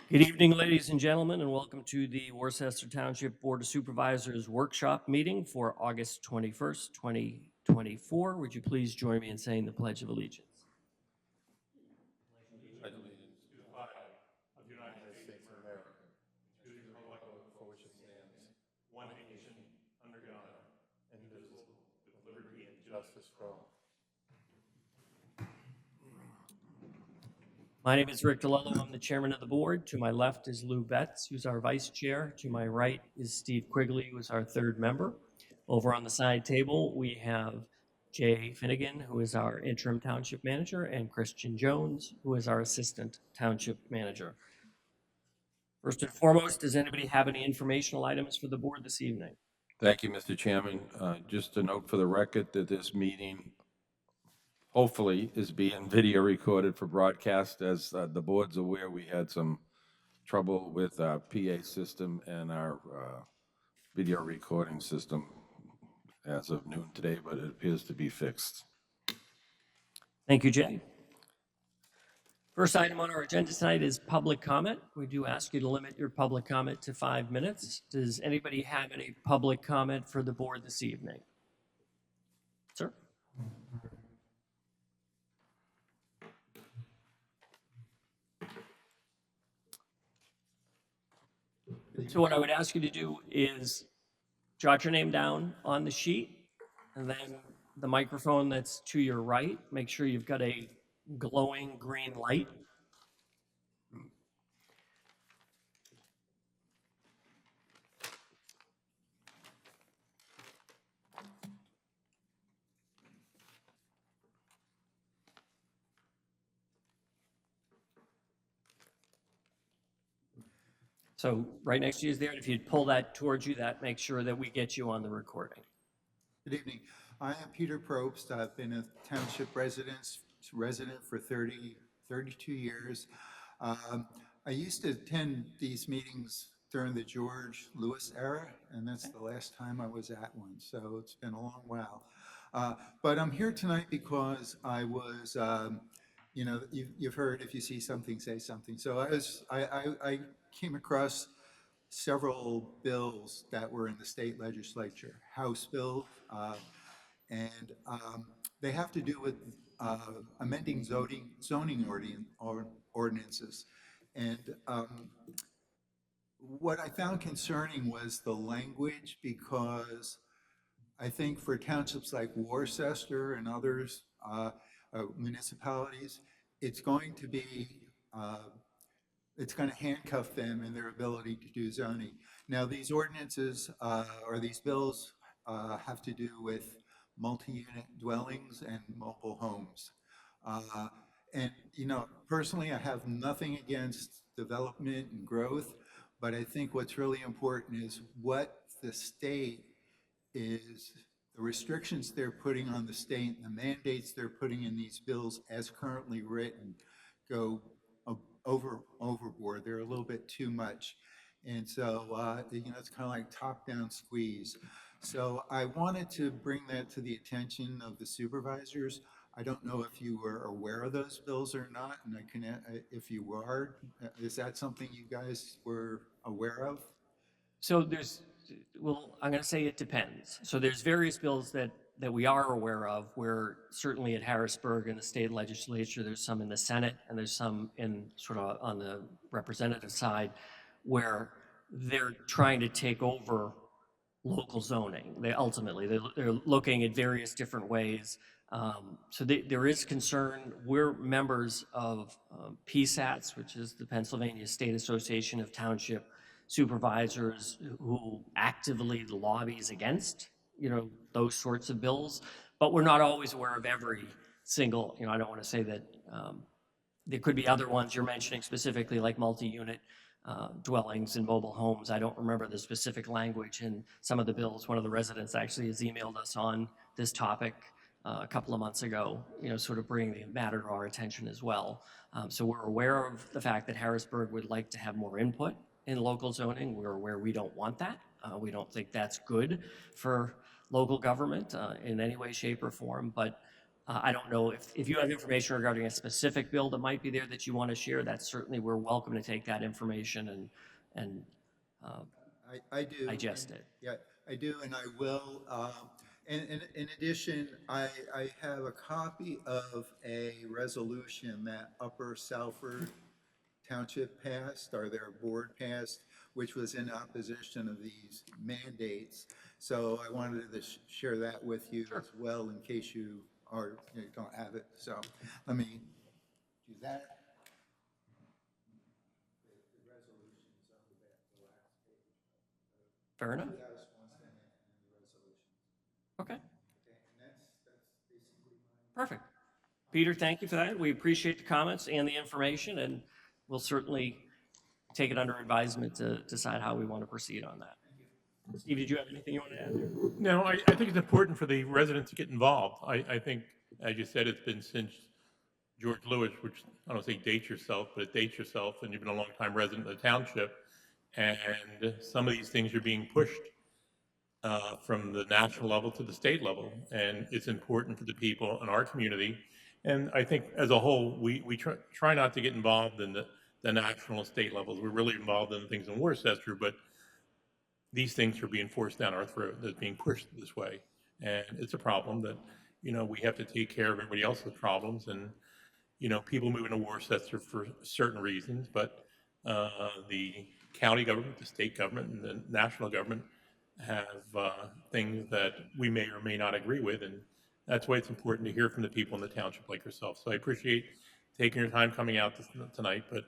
Good evening, ladies and gentlemen, and welcome to the Worcester Township Board of Supervisors Workshop Meeting for August 21st, 2024. Would you please join me in saying the Pledge of Allegiance? Pledge allegiance to the flag of the United States of America, to the republic for which it stands, one nation, under God, indivisible, with liberty and justice for all. My name is Rick DeLello. I'm the chairman of the board. To my left is Lou Betts, who's our vice chair. To my right is Steve Quigley, who's our third member. Over on the side table, we have Jay Finnegan, who is our interim township manager, and Christian Jones, who is our assistant township manager. First and foremost, does anybody have any informational items for the board this evening? Thank you, Mr. Chairman. Just a note for the record that this meeting hopefully is being video recorded for broadcast. As the board's aware, we had some trouble with our PA system and our video recording system as of noon today, but it appears to be fixed. Thank you, Jay. First item on our agenda tonight is public comment. We do ask you to limit your public comment to 5 minutes. Does anybody have any public comment for the board this evening? Sir? So what I would ask you to do is jot your name down on the sheet, and then the microphone that's to your right, make sure you've got a glowing green light. So right next to you is there, and if you'd pull that towards you, that makes sure that we get you on the recording. Good evening. I am Peter Probst. I've been a township resident for 32 years. I used to attend these meetings during the George Lewis era, and that's the last time I was at one, so it's been a long while. But I'm here tonight because I was, you've heard if you see something, say something. So I came across several bills that were in the state legislature, House bill, and they have to do with amending zoning ordinances. And what I found concerning was the language, because I think for townships like Worcester and others, municipalities, it's going to be it's going to handcuff them in their ability to do zoning. Now, these ordinances or these bills have to do with multi-unit dwellings and mobile homes. And, personally, I have nothing against development and growth, but I think what's really important is what the state is, the restrictions they're putting on the state, the mandates they're putting in these bills as currently written go overboard. They're a little bit too much. And so, it's kind of like top-down squeeze. So I wanted to bring that to the attention of the supervisors. I don't know if you were aware of those bills or not, and if you are, is that something you guys were aware of? So I'm going to say it depends. So there's various bills that we are aware of. Where certainly at Harrisburg in the state legislature, there's some in the Senate, and there's some in sort of on the representative side where they're trying to take over local zoning. They're looking at various different ways. So there is concern. We're members of PSATS, which is the Pennsylvania State Association of Township Supervisors, who actively lobbies against those sorts of bills. But we're not always aware of every single. I don't want to say that there could be other ones you're mentioning specifically, like multi-unit dwellings and mobile homes. I don't remember the specific language in some of the bills. One of the residents actually has emailed us on this topic a couple of months ago, sort of bringing the matter to our attention as well. So we're aware of the fact that Harrisburg would like to have more input in local zoning. We're aware we don't want that. We don't think that's good for local government in any way, shape, or form. But I don't know if you have information regarding a specific bill that might be there that you want to share, that's certainly, we're welcome to take that information and I do. digest And, it. yeah, I do, and I will. And in addition, I have a copy of a resolution that Upper Salford Township passed, or their board passed, which was in opposition of these mandates. So I wanted to share that with you as well in case you don't have it. So let me do that. Fair enough. Okay, perfect. Peter, thank you for that. We appreciate the comments and the information, and we'll certainly take it under advisement to decide how we want to proceed on that. Steve, did you have anything you want to add there? No, I think it's important for the residents to get involved. I think, as you said, it's been since George Lewis, which I don't say date yourself, but it dates yourself, and you've been a long-time resident of the township. And some of these things are being pushed from the national level to the state level, and it's important for the people in our community. And I think as a whole, we try not to get involved in the national and state levels. We're really involved in the things in Worcester, but these things are being forced down our throat. They're being pushed this way. And it's a problem that, we have to take care of everybody else's problems. And, people move into Worcester for certain reasons, but the county government, the state government, and the national government have things that we may or may not agree with. And that's why it's important to hear from the people in the township like yourself. So I appreciate taking your time coming out tonight, but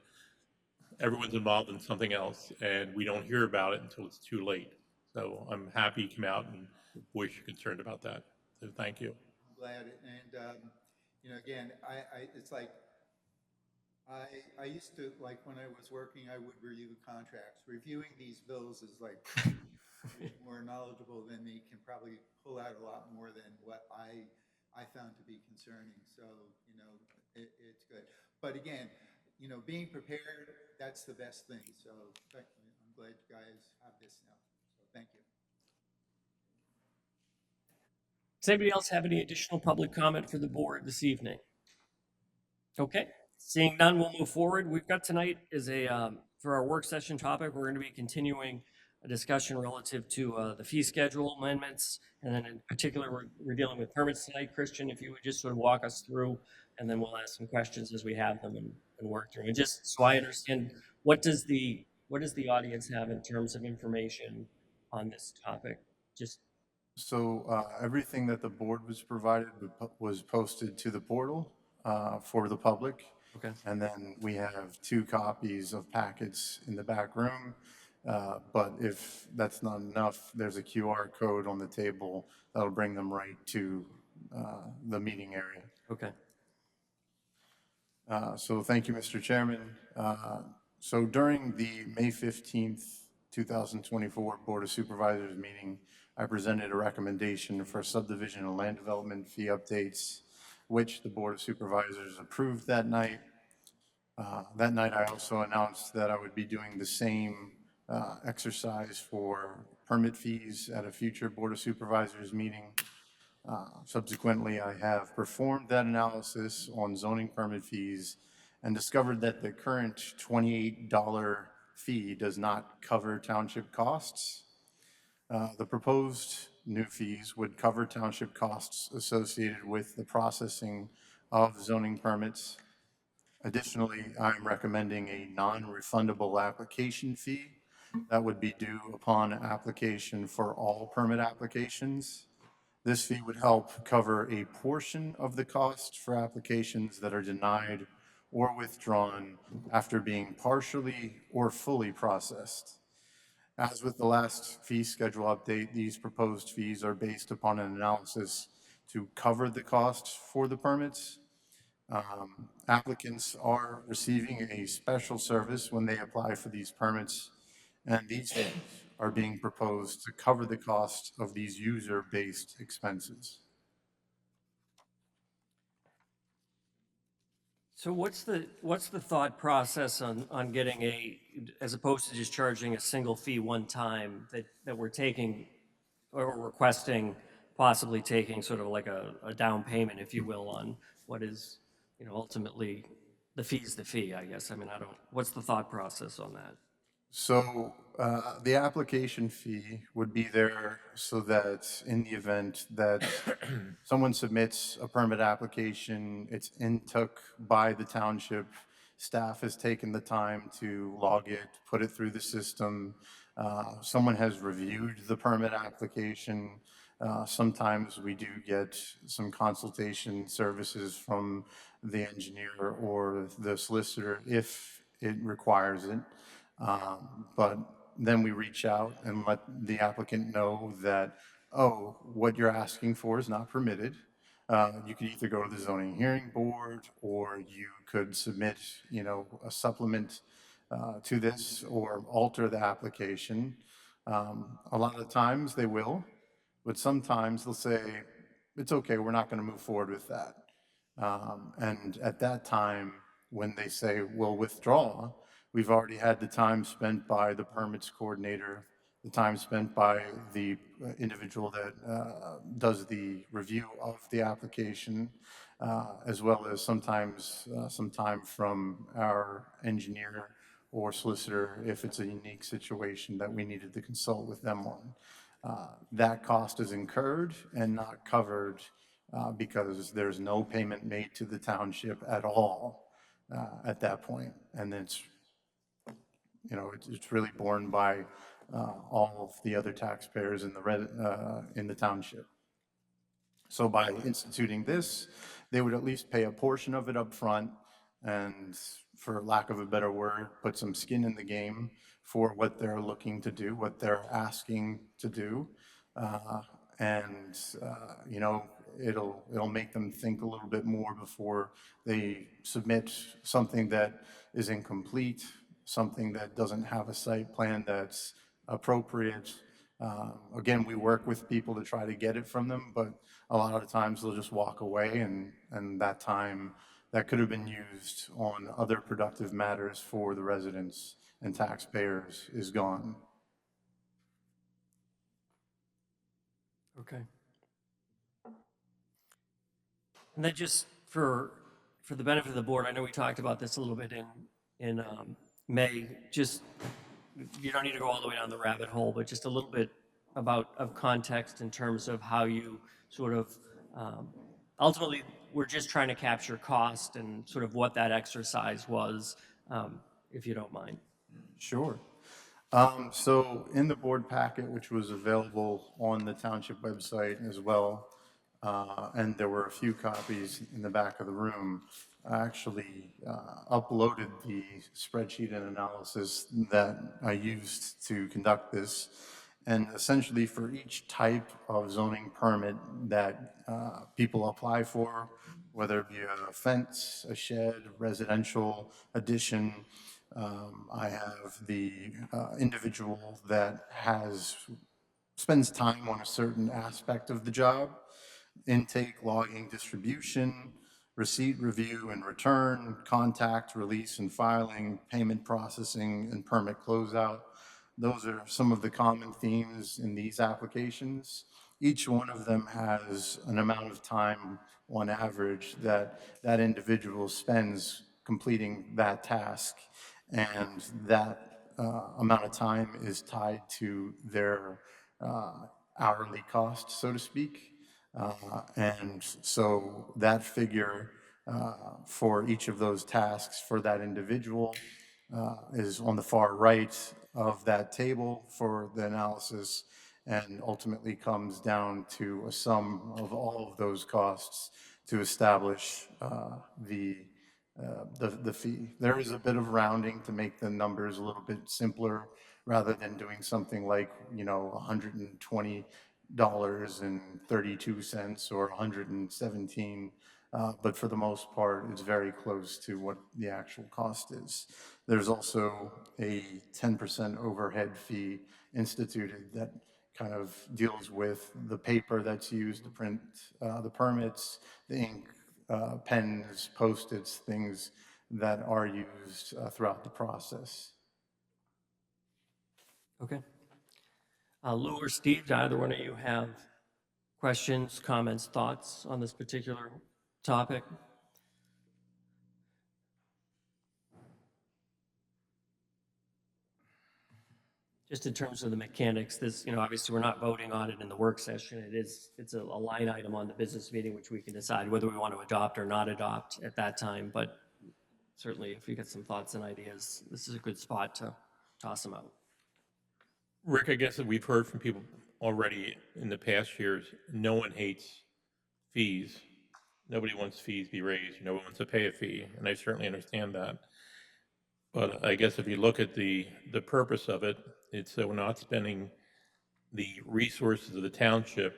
everyone's involved in something else, and we don't hear about it until it's too late. So I'm happy you came out and voiced your concern about that. So thank you. I'm glad. And, again, it's like, I used to, like, when I was working, I would review contracts. Reviewing these bills is like, more knowledgeable than me, can probably pull out a lot more than what I found to be concerning. So, it's good. But again, being prepared, that's the best thing. So I'm glad you guys have this now. So thank you. Does anybody else have any additional public comment for the board this evening? Okay, seeing none, we'll move forward. We've got tonight is for our work session topic, we're going to be continuing a discussion relative to the fee schedule amendments. And then in particular, we're dealing with permits tonight. Christian, if you would just sort of walk us through, and then we'll ask some questions as we have them and work through. And just so I understand, what does the audience have in terms of information on this topic? Just So everything that the board was provided was posted to the portal for the public. okay. And then we have 2 copies of packets in the back room. But if that's not enough, there's a QR code on the table that'll bring them right to the meeting area. Okay. So thank you, Mr. Chairman. So during the May 15th, 2024 Board of Supervisors meeting, I presented a recommendation for subdivision and land development fee updates, which the Board of Supervisors approved that night. That night, I also announced that I would be doing the same exercise for permit fees at a future Board of Supervisors meeting. Subsequently, I have performed that analysis on zoning permit fees and discovered that the current $28 fee does not cover township costs. The proposed new fees would cover township costs associated with the processing of zoning permits. Additionally, I'm recommending a non-refundable application fee that would be due upon application for all permit applications. This fee would help cover a portion of the cost for applications that are denied or withdrawn after being partially or fully processed. As with the last fee schedule update, these proposed fees are based upon an analysis to cover the costs for the permits. Applicants are receiving a special service when they apply for these permits, and these fees are being proposed to cover the cost of these user-based expenses. So what's the thought process on getting as opposed to just charging a single fee one time, that we're taking or requesting possibly taking sort of like a down payment, if you will, on what is, ultimately the fee's the fee, I guess. I mean, what's the thought process on that? So the application fee would be there so that in the event that someone submits a permit application, it's took by the township, staff has taken the time to log it, put it through the system. Someone has reviewed the permit application. Sometimes we do get some consultation services from the engineer or the solicitor if it requires it. But then we reach out and let the applicant know that, oh, what you're asking for is not permitted. You could either go to the zoning hearing board, or you could submit, a supplement to this or alter the application. A lot of times they will, but sometimes they'll say, it's okay, we're not going to move forward with that. And at that time, when they say, we'll withdraw, we've already had the time spent by the permits coordinator, the time spent by the individual that does the review of the application, as well as sometimes some time from our engineer or solicitor if it's a unique situation that we needed to consult with them on. That cost is incurred and not covered because there's no payment made to the township at all at that point. And it's, it's really borne by all of the other taxpayers in the township. So by instituting this, they would at least pay a portion of it up front and, for lack of a better word, put some skin in the game for what they're looking to do, what they're asking to do. And it'll make them think a little bit more before they submit something that is incomplete, something that doesn't have a site plan that's appropriate. Again, we work with people to try to get it from them, but a lot of the times they'll just walk away, and that time that could have been used on other productive matters for the residents and taxpayers is gone. Okay. And then just for the benefit of the board, I know we talked about this a little bit in May. Just, you don't need to go all the way down the rabbit hole, but just a little bit of context in terms of how you sort of ultimately we're just trying to capture cost and sort of what that exercise was, if you don't mind. Sure. So in the board packet, which was available on the township website as well, and there were a few copies in the back of the room, I actually uploaded the spreadsheet and analysis that I used to conduct this. And essentially for each type of zoning permit that people apply for, whether it be a fence, a shed, residential addition, I have the individual that spends time on a certain aspect of the job: intake, logging, distribution, receipt, review, and return, contact, release, and filing, payment processing, and permit closeout. Those are some of the common themes in these applications. Each one of them has an amount of time on average that that individual spends completing that task, and that amount of time is tied to their hourly cost, so to speak. And so that figure for each of those tasks for that individual is on the far right of that table for the analysis, and ultimately comes down to a sum of all of those costs to establish the fee. There is a bit of rounding to make the numbers a little bit simpler, rather than doing something like, $120.32 or 117. But for the most part, it's very close to what the actual cost is. There's also a 10% overhead fee instituted that kind of deals with the paper that's used to print the permits, the ink, pens, Post-its, things that are used throughout the process. Okay. Lou or Steve, do either one of you have Questions, comments, thoughts on this particular topic? Just in terms of the mechanics, this, obviously we're not voting on it in the work session. It's a line item on the business meeting, which we can decide whether we want to adopt or not adopt at that time. But certainly if you got some thoughts and ideas, this is a good spot to toss them out. Rick, I guess that we've heard from people already in the past years, no one hates fees. Nobody wants fees be raised. No one wants to pay a fee, and I certainly understand that. But I guess if you look at the purpose of it, it's so we're not spending the resources of the township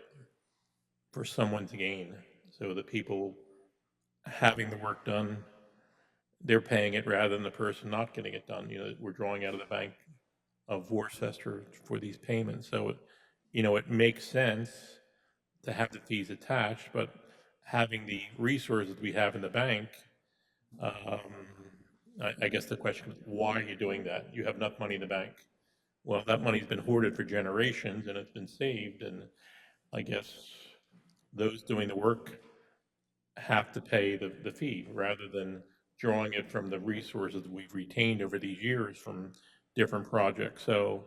for someone to gain. So the people having the work done, they're paying it rather than the person not getting it done. We're drawing out of the bank of Worcester for these payments. So, it makes sense to have the fees attached, but having the resources we have in the bank, I guess the question is, why are you doing that? You have enough money in the bank. Well, that money's been hoarded for generations and it's been saved, and I guess those doing the work have to pay the fee rather than drawing it from the resources we've retained over these years from different projects. So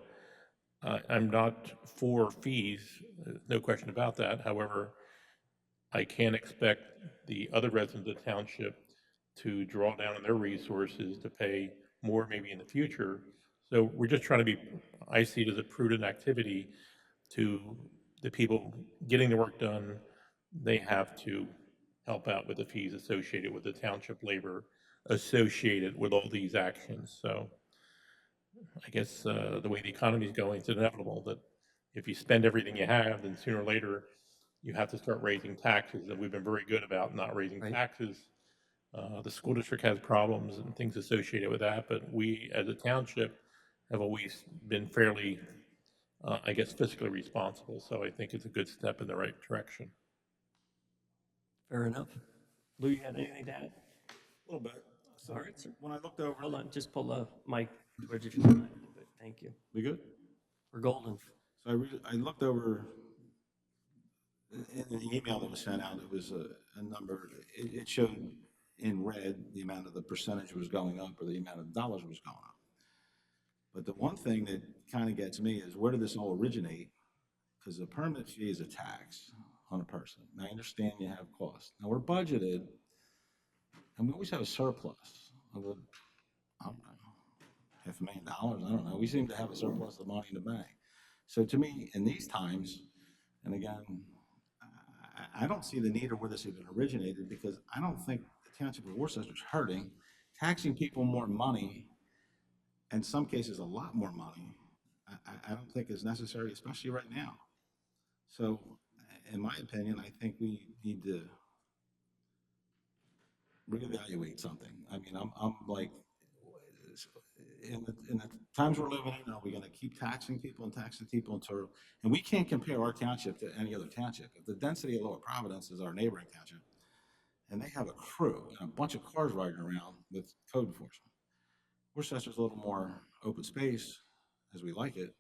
I'm not for fees, no question about that. However, I can't expect the other residents of the township to draw down on their resources to pay more maybe in the future. So we're just trying to be, I see it as a prudent activity to the people getting the work done. They have to help out with the fees associated with the township labor associated with all these actions. So I guess the way the economy is going, it's inevitable that if you spend everything you have, then sooner or later you have to start raising taxes. And we've been very good about not raising Right. taxes. The school district has problems and things associated with that, but we as a township have always been fairly, I guess, fiscally responsible. So I think it's a good step in the right direction. Fair enough. Lou, you had anything to add? A little bit. So All right, sir. when I looked over, Hold on, just pull the mic towards you if you don't mind. But thank you. we good? We're golden. So I looked over in the email that was sent out. It was a number. It showed in red the amount of the percentage was going up or the amount of dollars was going up. But the one thing that kind of gets me is where did this all originate? Because the permit fee is a tax on a person. Now, I understand you have costs. Now, we're budgeted, and we always have a surplus of I don't know, $500,000. I don't know. We seem to have a surplus of money in the bank. So to me, in these times, and again, I don't see the need or where this even originated because I don't think the township of Worcester is hurting. Taxing people more money, in some cases a lot more money, I don't think is necessary, especially right now. So, in my opinion, I think we need to reevaluate something. I mean, I'm like, in the times we're living in, are we gonna keep taxing people until, and we can't compare our township to any other township. If the density of Lower Providence is our neighboring township, and they have a crew and a bunch of cars riding around with code enforcement. Worcester's a little more open space, as we like it.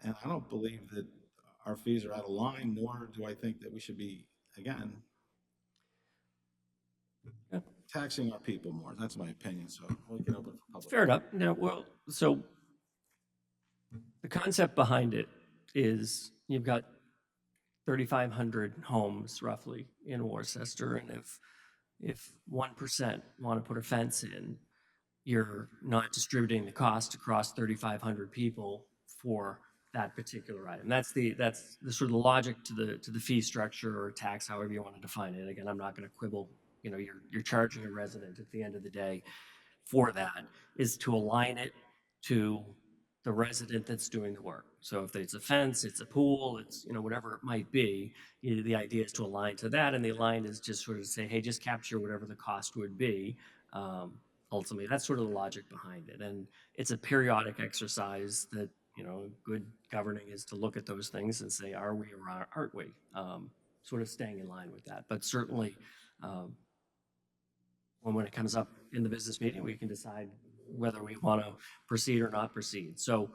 And I don't believe that our fees are out of line, nor do I think that we should be, again, Yeah. taxing our people more. That's my opinion, so we can open for public. Fair enough. So the concept behind it is you've got 3,500 homes roughly in Worcester, and if 1% want to put a fence in, you're not distributing the cost across 3,500 people for that particular item. That's the sort of the logic to the fee structure or tax, however you want to define it. Again, I'm not going to quibble. You're charging a resident at the end of the day for that, is to align it to the resident that's doing the work. So if it's a fence, it's a pool, it's whatever it might be, the idea is to align to that, and the align is just sort of say, hey, just capture whatever the cost would be. Ultimately, that's sort of the logic behind it, and it's a periodic exercise that good governing is to look at those things and say, are we or aren't we? Sort of staying in line with that, but certainly. When it comes up in the business meeting, we can decide whether we want to proceed or not proceed. So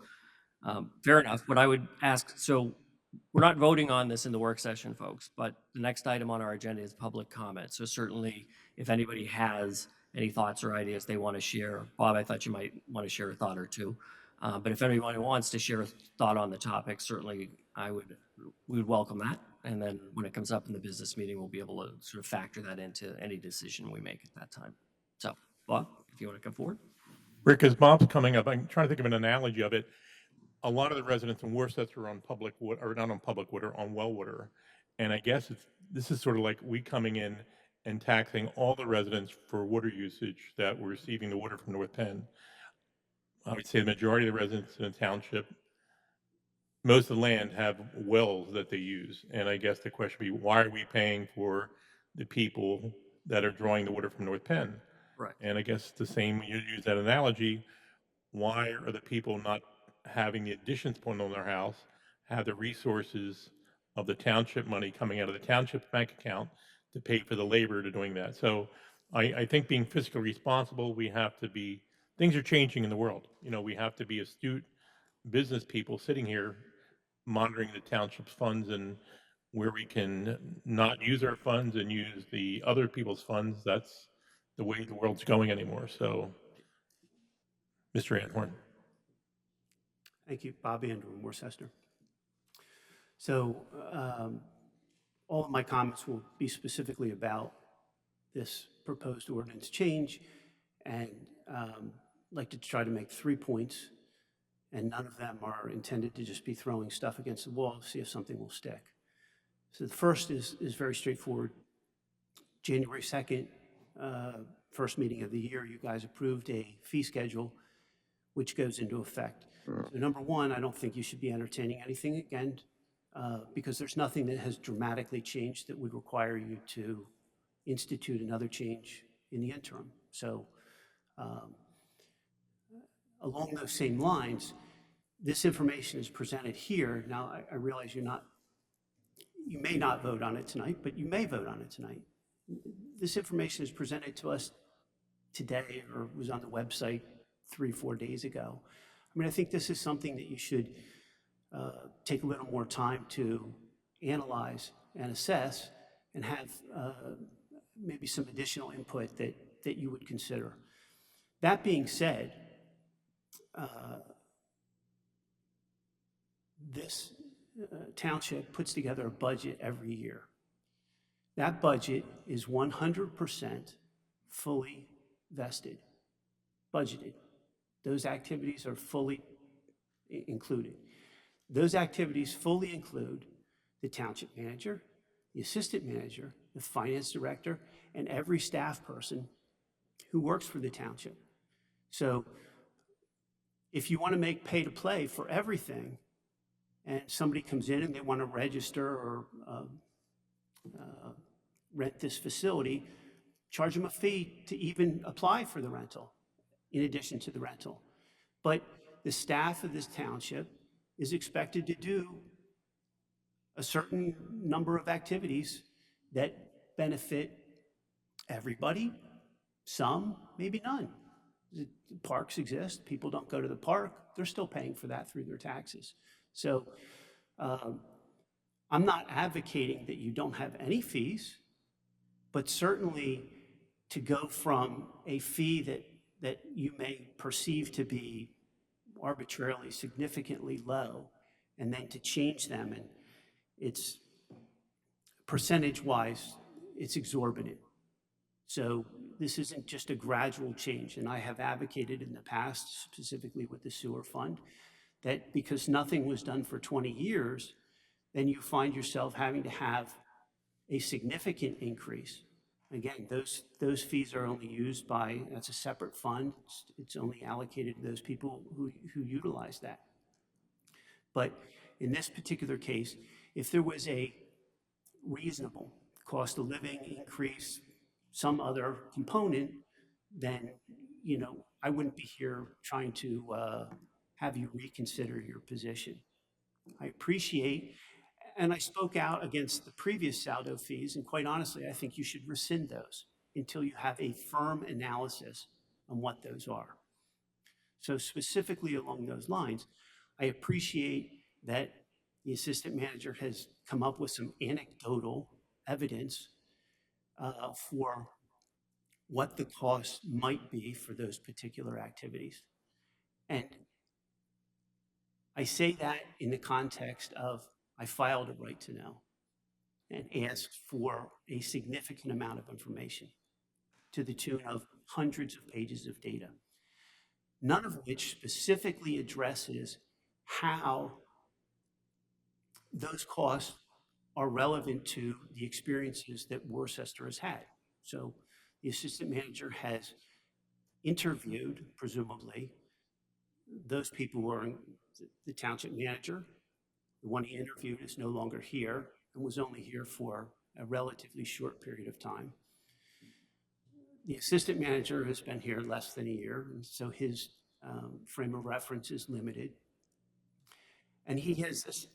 fair enough. What I would ask, so we're not voting on this in the work session, folks, but the next item on our agenda is public comment. So certainly, if anybody has any thoughts or ideas they want to share, Bob, I thought you might want to share a thought or two. But if anyone wants to share a thought on the topic, certainly we would welcome that. And then when it comes up in the business meeting, we'll be able to sort of factor that into any decision we make at that time. So, Bob, if you want to come forward. Rick, as Bob's coming up, I'm trying to think of an analogy of it. A lot of the residents in Worcester are on public water, or not on public water, on well water. And I guess this is sort of like we coming in and taxing all the residents for water usage that were receiving the water from North Penn. I would say the majority of the residents in the township, most of the land have wells that they use. And I guess the question would be, why are we paying for the people that are drawing the water from North Penn? Right. And I guess the same, you use that analogy, why are the people not having the additions put on their house, have the resources of the township money coming out of the township bank account to pay for the labor to doing that? So I think being fiscally responsible, we have to be, things are changing in the world. You know, we have to be astute business people sitting here monitoring the township's funds and where we can not use our funds and use the other people's funds. That's the way the world's going anymore. So, Mr. Anhorn. Thank you, Bob Andrew, Worcester. So all of my comments will be specifically about this proposed ordinance change, and like to try to make 3 points, and none of them are intended to just be throwing stuff against the wall to see if something will stick. So the first is very straightforward. January 2nd, first meeting of the year, you guys approved a fee schedule which goes into effect. So number one, I don't think you should be entertaining anything again because there's nothing that has dramatically changed that would require you to institute another change in the interim. So along those same lines, this information is presented here. Now, I realize you may not vote on it tonight, but you may vote on it tonight. This information is presented to us today or was on the website 3-4 days ago. I mean, I think this is something that you should take a little more time to analyze and assess and have maybe some additional input that you would consider. That being said, this township puts together a budget every year. That budget is 100% fully vested, budgeted. Those activities are fully included. Those activities fully include the township manager, the assistant manager, the finance director, and every staff person who works for the township. So if you want to make pay to play for everything, and somebody comes in and they want to register or rent this facility, charge them a fee to even apply for the rental, in addition to the rental. But the staff of this township is expected to do a certain number of activities that benefit everybody, some, maybe none. The parks exist, people don't go to the park, they're still paying for that through their taxes. So I'm not advocating that you don't have any fees, but certainly to go from a fee that you may perceive to be arbitrarily significantly low and then to change them, and it's percentage-wise, it's exorbitant. So this isn't just a gradual change, and I have advocated in the past, specifically with the sewer fund, that because nothing was done for 20 years, then you find yourself having to have a significant increase. Again, those fees are only used by, that's a separate fund. It's only allocated to those people who utilize that. But in this particular case, if there was a reasonable cost of living increase, some other component, then, you know, I wouldn't be here trying to have you reconsider your position. I appreciate, and I spoke out against the previous saldo fees, and quite honestly, I think you should rescind those until you have a firm analysis on what those are. So specifically along those lines, I appreciate that the assistant manager has come up with some anecdotal evidence for what the cost might be for those particular activities. And I say that in the context of I filed a right to know and asked for a significant amount of information to the tune of hundreds of pages of data, none of which specifically addresses how those costs are relevant to the experiences that Worcester has had. So the assistant manager has interviewed, presumably, those people who are the township manager. The one he interviewed is no longer here and was only here for a relatively short period of time. The assistant manager has been here less than a year, and so his frame of reference is limited. And he has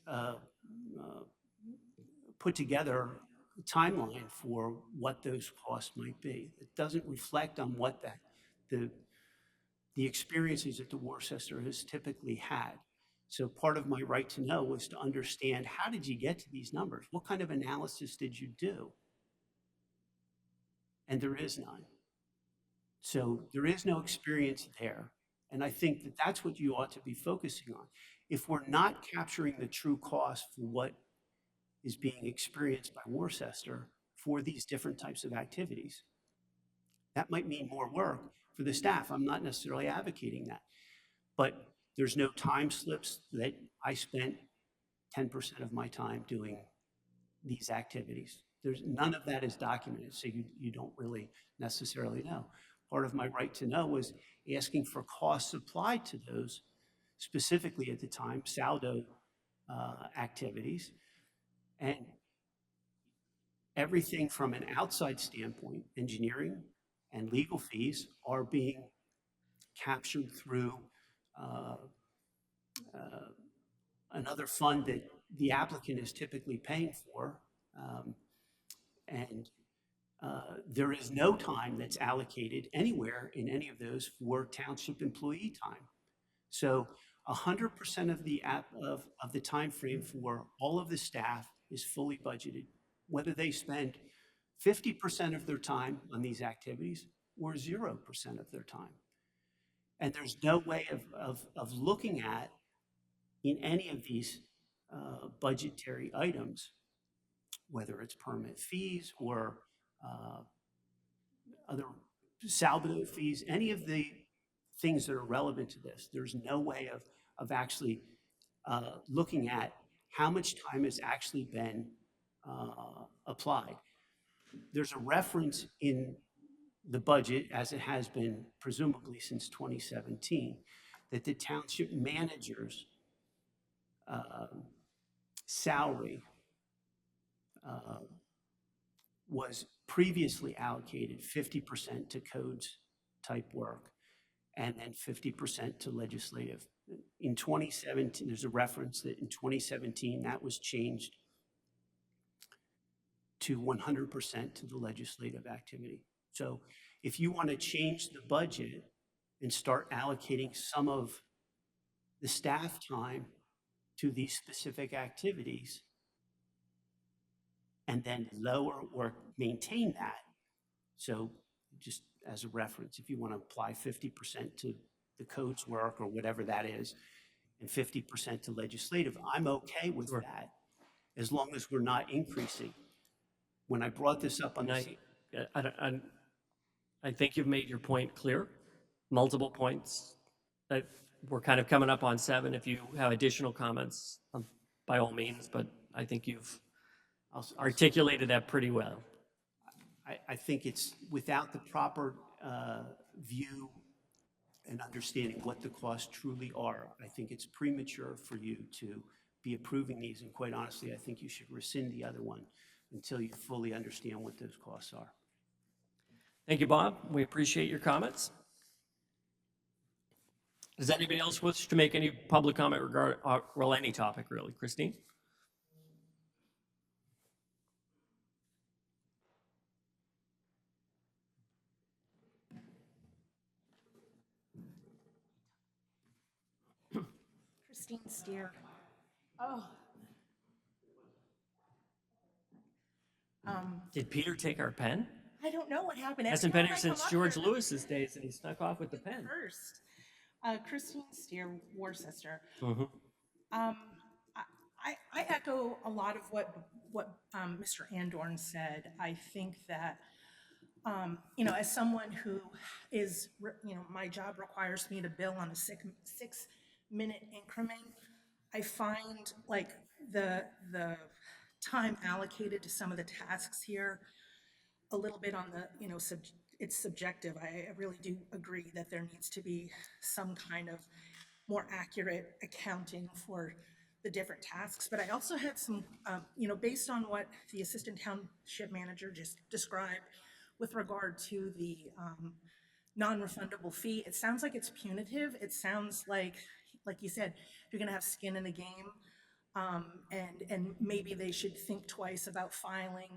put together a timeline for what those costs might be. It doesn't reflect on what the experiences that the Worcester has typically had. So part of my right to know was to understand, how did you get to these numbers? What kind of analysis did you do? And there is none. So there is no experience there. And I think that that's what you ought to be focusing on. If we're not capturing the true cost for what is being experienced by Worcester for these different types of activities, that might mean more work for the staff. I'm not necessarily advocating that. But there's no time slips that I spent 10% of my time doing these activities. There's none of that is documented, so you don't really necessarily know. Part of my right to know was asking for costs applied to those, specifically at the time, saldo activities. And everything from an outside standpoint, engineering and legal fees, are being captured through another fund that the applicant is typically paying for. And there is no time that's allocated anywhere in any of those for township employee time. So 100% of the time frame for all of the staff is fully budgeted, whether they spend 50% of their time on these activities or 0% of their time. And there's no way of looking at, in any of these budgetary items, whether it's permit fees or other saldo fees, any of the things that are relevant to this, there's no way of actually looking at how much time has actually been applied. There's a reference in the budget, as it has been presumably since 2017, that the township manager's salary was previously allocated 50% to codes type work and then 50% to legislative. In 2017, there's a reference that in 2017, that was changed to 100% to the legislative activity. So if you want to change the budget and start allocating some of the staff time to these specific activities, and then lower or maintain that. So just as a reference, if you want to apply 50% to the codes work or whatever that is, and 50% to legislative, I'm okay with that, as long as we're not increasing. When I brought this up on the... I think you've made your point clear, multiple points. We're kind of coming up on 7. If you have additional comments, by all means, but I think you've articulated that pretty well. I think it's without the proper view and understanding what the costs truly are. I think it's premature for you to be approving these. And quite honestly, I think you should rescind the other one until you fully understand what those costs are. Thank you, Bob. We appreciate your comments. Does anybody else wish to make any public comment regarding, well, any topic really? Christine? Christine Steer. Oh, Did Peter take our pen? I don't know what happened. Hasn't Every been time here I come since up George here, Lewis's days, and he snuck off with the pen. First, Christine Steer, Worcester. Mhm. Um, I echo a lot of what Mr. Andorn said. I think that, as someone who is, my job requires me to bill on a 6-minute increment. I find like the time allocated to some of the tasks here a little bit on the, it's subjective. I really do agree that there needs to be some kind of more accurate accounting for the different tasks. But I also had some, based on what the assistant township manager just described with regard to the non-refundable fee, it sounds like it's punitive. It sounds like you said, you're gonna have skin in the game. And maybe they should think twice about filing.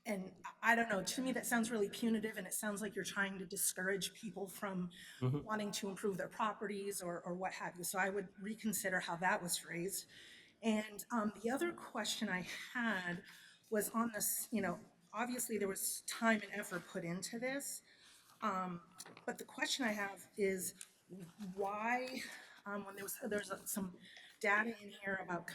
And I don't know, to me, that sounds really punitive, and it sounds like you're trying to discourage people from wanting to improve their properties or what have you. So I would reconsider how that was phrased. And the other question I had was on this, obviously there was time and effort put into this. But the question I have is why, when there's some data in here about,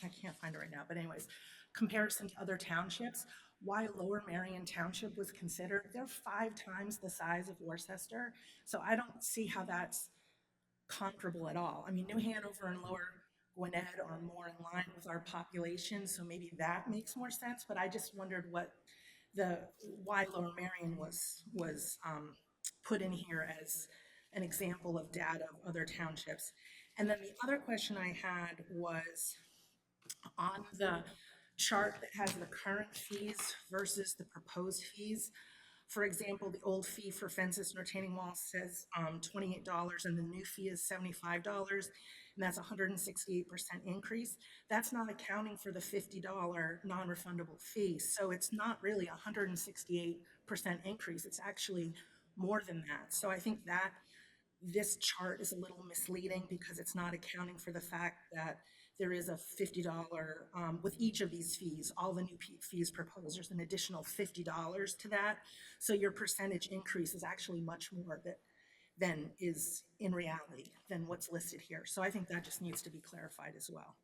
I can't find it right now, but anyways, comparison to other townships, why Lower Marion Township was considered. They're 5 times the size of Worcester, so I don't see how that's comparable at all. I mean, New Hanover and Lower Gwinnett are more in line with our population, so maybe that makes more sense, but I just wondered why Lower Marion was put in here as an example of data of other townships. And then the other question I had was on the chart that has the current fees versus the proposed fees. For example, the old fee for fences and retaining walls says $28, and the new fee is $75, and that's a 168% increase. That's not accounting for the $50 non-refundable fee, so it's not really a 168% increase. It's actually more than that. So I think that this chart is a little misleading because it's not accounting for the fact that there is a $50, with each of these fees, all the new fees proposed, there's an additional $50 to that. So your percentage increase is actually much more than is in reality than what's listed here. So I think that just needs to be clarified as well.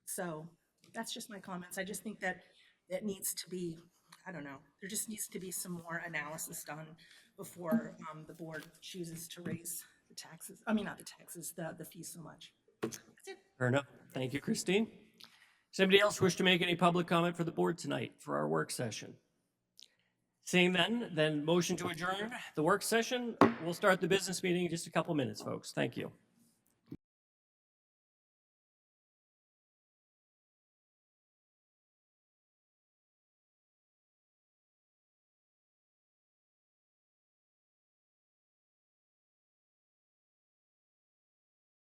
So that's just my comments. I just think that it needs to be, I don't know, there just needs to be some more analysis done before the board chooses to raise the taxes. I mean, not the taxes, the fees so much. That's it. Fair enough. Thank you, Christine. Does anybody else wish to make any public comment for the board tonight for our work session? Seeing then motion to adjourn the work session. We'll start the business meeting in just a couple minutes, folks. Thank you.